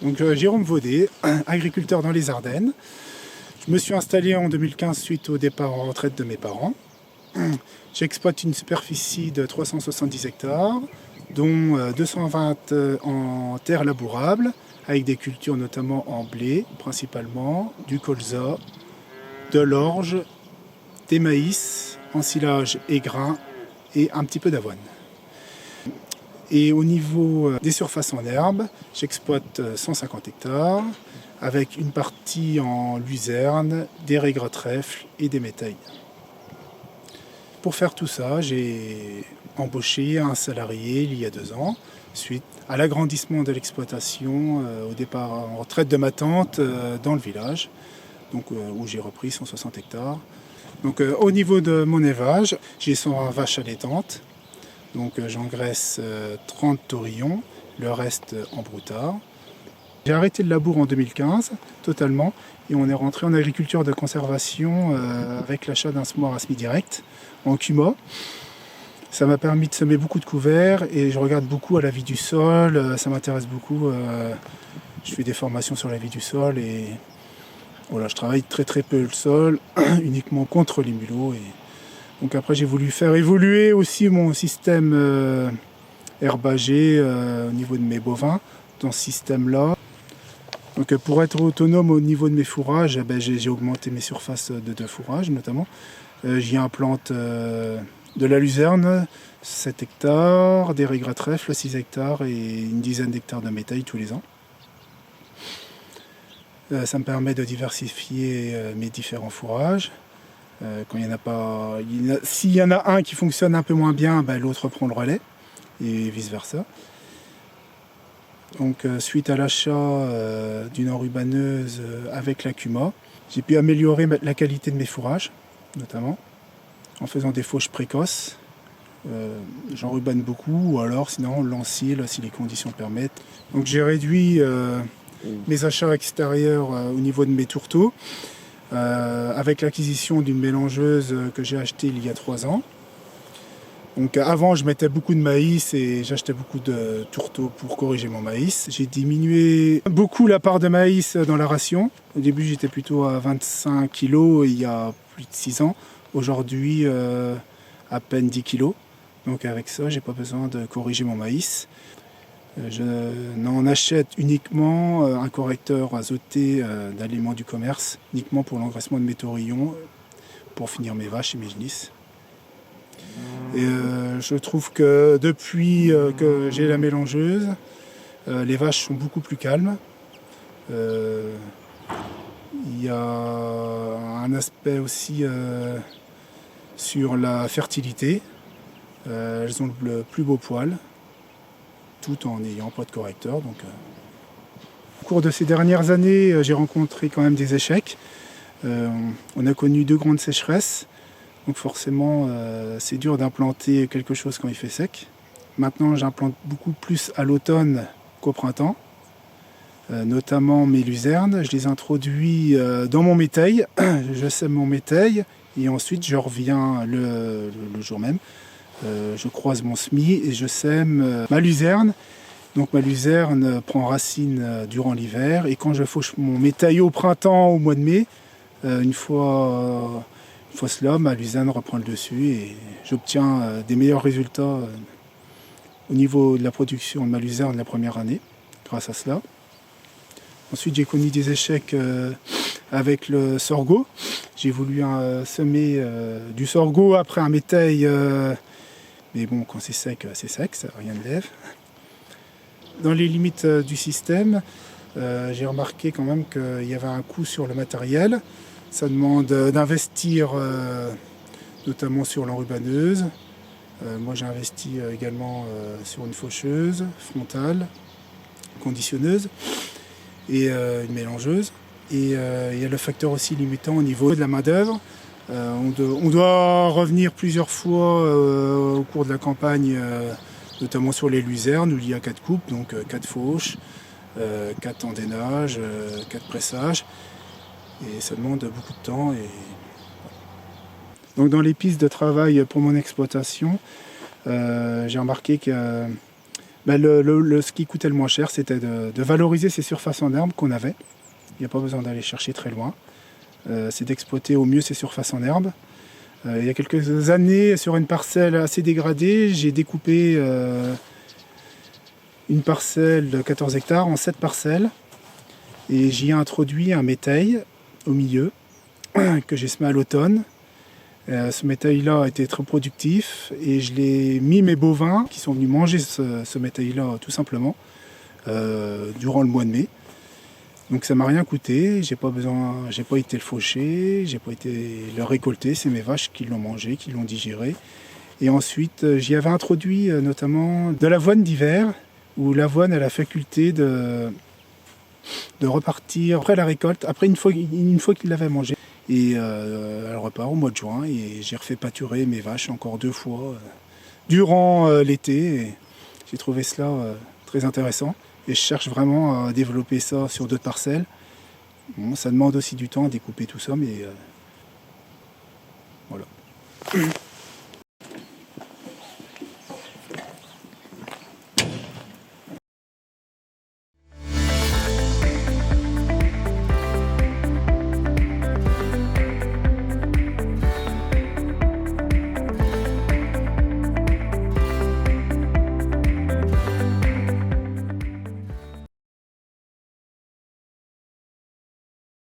Donc Jérôme Vaudet, agriculteur dans les Ardennes. Je me suis installé en 2015 suite au départ en retraite de mes parents. J'exploite une superficie de 370 hectares, dont 220 en terre labourable, avec des cultures notamment en blé, principalement, du colza, de l'orge, des maïs, ensilage et grains, et un petit peu d'avoine. Et au niveau des surfaces en herbe, j'exploite 150 hectares, avec une partie en luzerne, des raies gras trèfle et des métailles. Pour faire tout ça, j'ai embauché un salarié il y a 2 ans, suite à l'agrandissement de l'exploitation au départ en retraite de ma tante dans le village, donc, où j'ai repris 160 hectares. Donc, au niveau de mon élevage, j'ai 120 vaches allaitantes, donc j'engraisse 30 taurillons, le reste en broutard. J'ai arrêté le labour en 2015, totalement, et on est rentré en agriculture de conservation avec l'achat d'un semoir à semis direct en CUMA. Ça m'a permis de semer beaucoup de couverts et je regarde beaucoup à la vie du sol, ça m'intéresse beaucoup. Je fais des formations sur la vie du sol et voilà, je travaille très peu le sol, uniquement contre les mulots. Et donc après j'ai voulu faire évoluer aussi mon système herbager au niveau de mes bovins dans ce système-là. Donc pour être autonome au niveau de mes fourrages, j'ai augmenté mes surfaces de fourrage notamment. J'y implante de la luzerne, 7 hectares, des raies gras trèfle, 6 hectares et une dizaine d'hectares de métailles tous les ans. Ça me permet de diversifier mes différents fourrages. Quand il y en a pas, s'il y en a un qui fonctionne un peu moins bien, l'autre prend le relais et vice versa. Donc suite à l'achat d'une enrubanneuse avec la CUMA, j'ai pu améliorer la qualité de mes fourrages, notamment en faisant des fauches précoces. J'enrubane beaucoup, ou alors sinon l'encile si les conditions permettent. Donc j'ai réduit mes achats extérieurs au niveau de mes tourteaux avec l'acquisition d'une mélangeuse que j'ai achetée il y a 3 ans. Donc avant je mettais beaucoup de maïs et j'achetais beaucoup de tourteaux pour corriger mon maïs. J'ai diminué beaucoup la part de maïs dans la ration. Au début j'étais plutôt à 25 kg il y a plus de 6 ans. Aujourd'hui à peine 10 kg. Donc avec ça j'ai pas besoin de corriger mon maïs. Je n'en achète uniquement un correcteur azoté d'aliments du commerce, uniquement pour l'engraissement de mes taurillons, pour finir mes vaches et mes génisses. Et je trouve que depuis que j'ai la mélangeuse, les vaches sont beaucoup plus calmes. Il y a un aspect aussi sur la fertilité. Elles ont le plus beau poil, tout en n'ayant pas de correcteur. Donc, au cours de ces dernières années, j'ai rencontré quand même des échecs. On a connu 2 grandes sécheresses. Donc forcément, c'est dur d'implanter quelque chose quand il fait sec. Maintenant, j'implante beaucoup plus à l'automne qu'au printemps, notamment mes luzernes. Je les introduis dans mon métail. Je sème mon métail et ensuite je reviens le jour même. Je croise mon semis et je sème ma luzerne. Donc ma luzerne prend racine durant l'hiver et quand je fauche mon métail au printemps, au mois de mai, une fois cela, ma luzerne reprend le dessus et j'obtiens des meilleurs résultats au niveau de la production de ma luzerne la première année, grâce à cela. Ensuite, j'ai connu des échecs avec le sorgho. J'ai voulu semer du sorgho après un métail, mais bon, quand c'est sec, ça rien ne lève. Dans les limites du système, j'ai remarqué quand même qu'il y avait un coût sur le matériel. Ça demande d'investir notamment sur l'enrubanneuse. Moi j'ai investi également sur une faucheuse frontale, conditionneuse et une mélangeuse. Et il y a le facteur aussi limitant au niveau de la main d'œuvre. On doit revenir plusieurs fois au cours de la campagne, notamment sur les luzernes où il y a 4 coupes, donc 4 fauches, 4 tendénages, 4 pressages. Et ça demande beaucoup de temps. Donc dans les pistes de travail pour mon exploitation, j'ai remarqué que Ce qui coûtait le moins cher, c'était de valoriser ces surfaces en herbe qu'on avait. Il n'y a pas besoin d'aller chercher très loin. C'est d'exploiter au mieux ces surfaces en herbe. Il y a quelques années, sur une parcelle assez dégradée, j'ai découpé une parcelle de 14 hectares en 7 parcelles. Et j'y ai introduit un métail au milieu que j'ai semé à l'automne. Ce métail-là a été très productif et je l'ai mis mes bovins qui sont venus manger ce métail-là tout simplement durant le mois de mai. Donc ça m'a rien coûté, j'ai pas été le faucher, j'ai pas été le récolter, c'est mes vaches qui l'ont mangé, qui l'ont digéré. Et ensuite j'y avais introduit notamment de l'avoine d'hiver, où l'avoine a la faculté de repartir après la récolte, après une fois qu'il l'avait mangé. Et elle repart au mois de juin et j'ai refait pâturer mes vaches encore 2 fois durant l'été. Et j'ai trouvé cela très intéressant et je cherche vraiment à développer ça sur d'autres parcelles. Bon, ça demande aussi du temps à découper tout ça, mais voilà.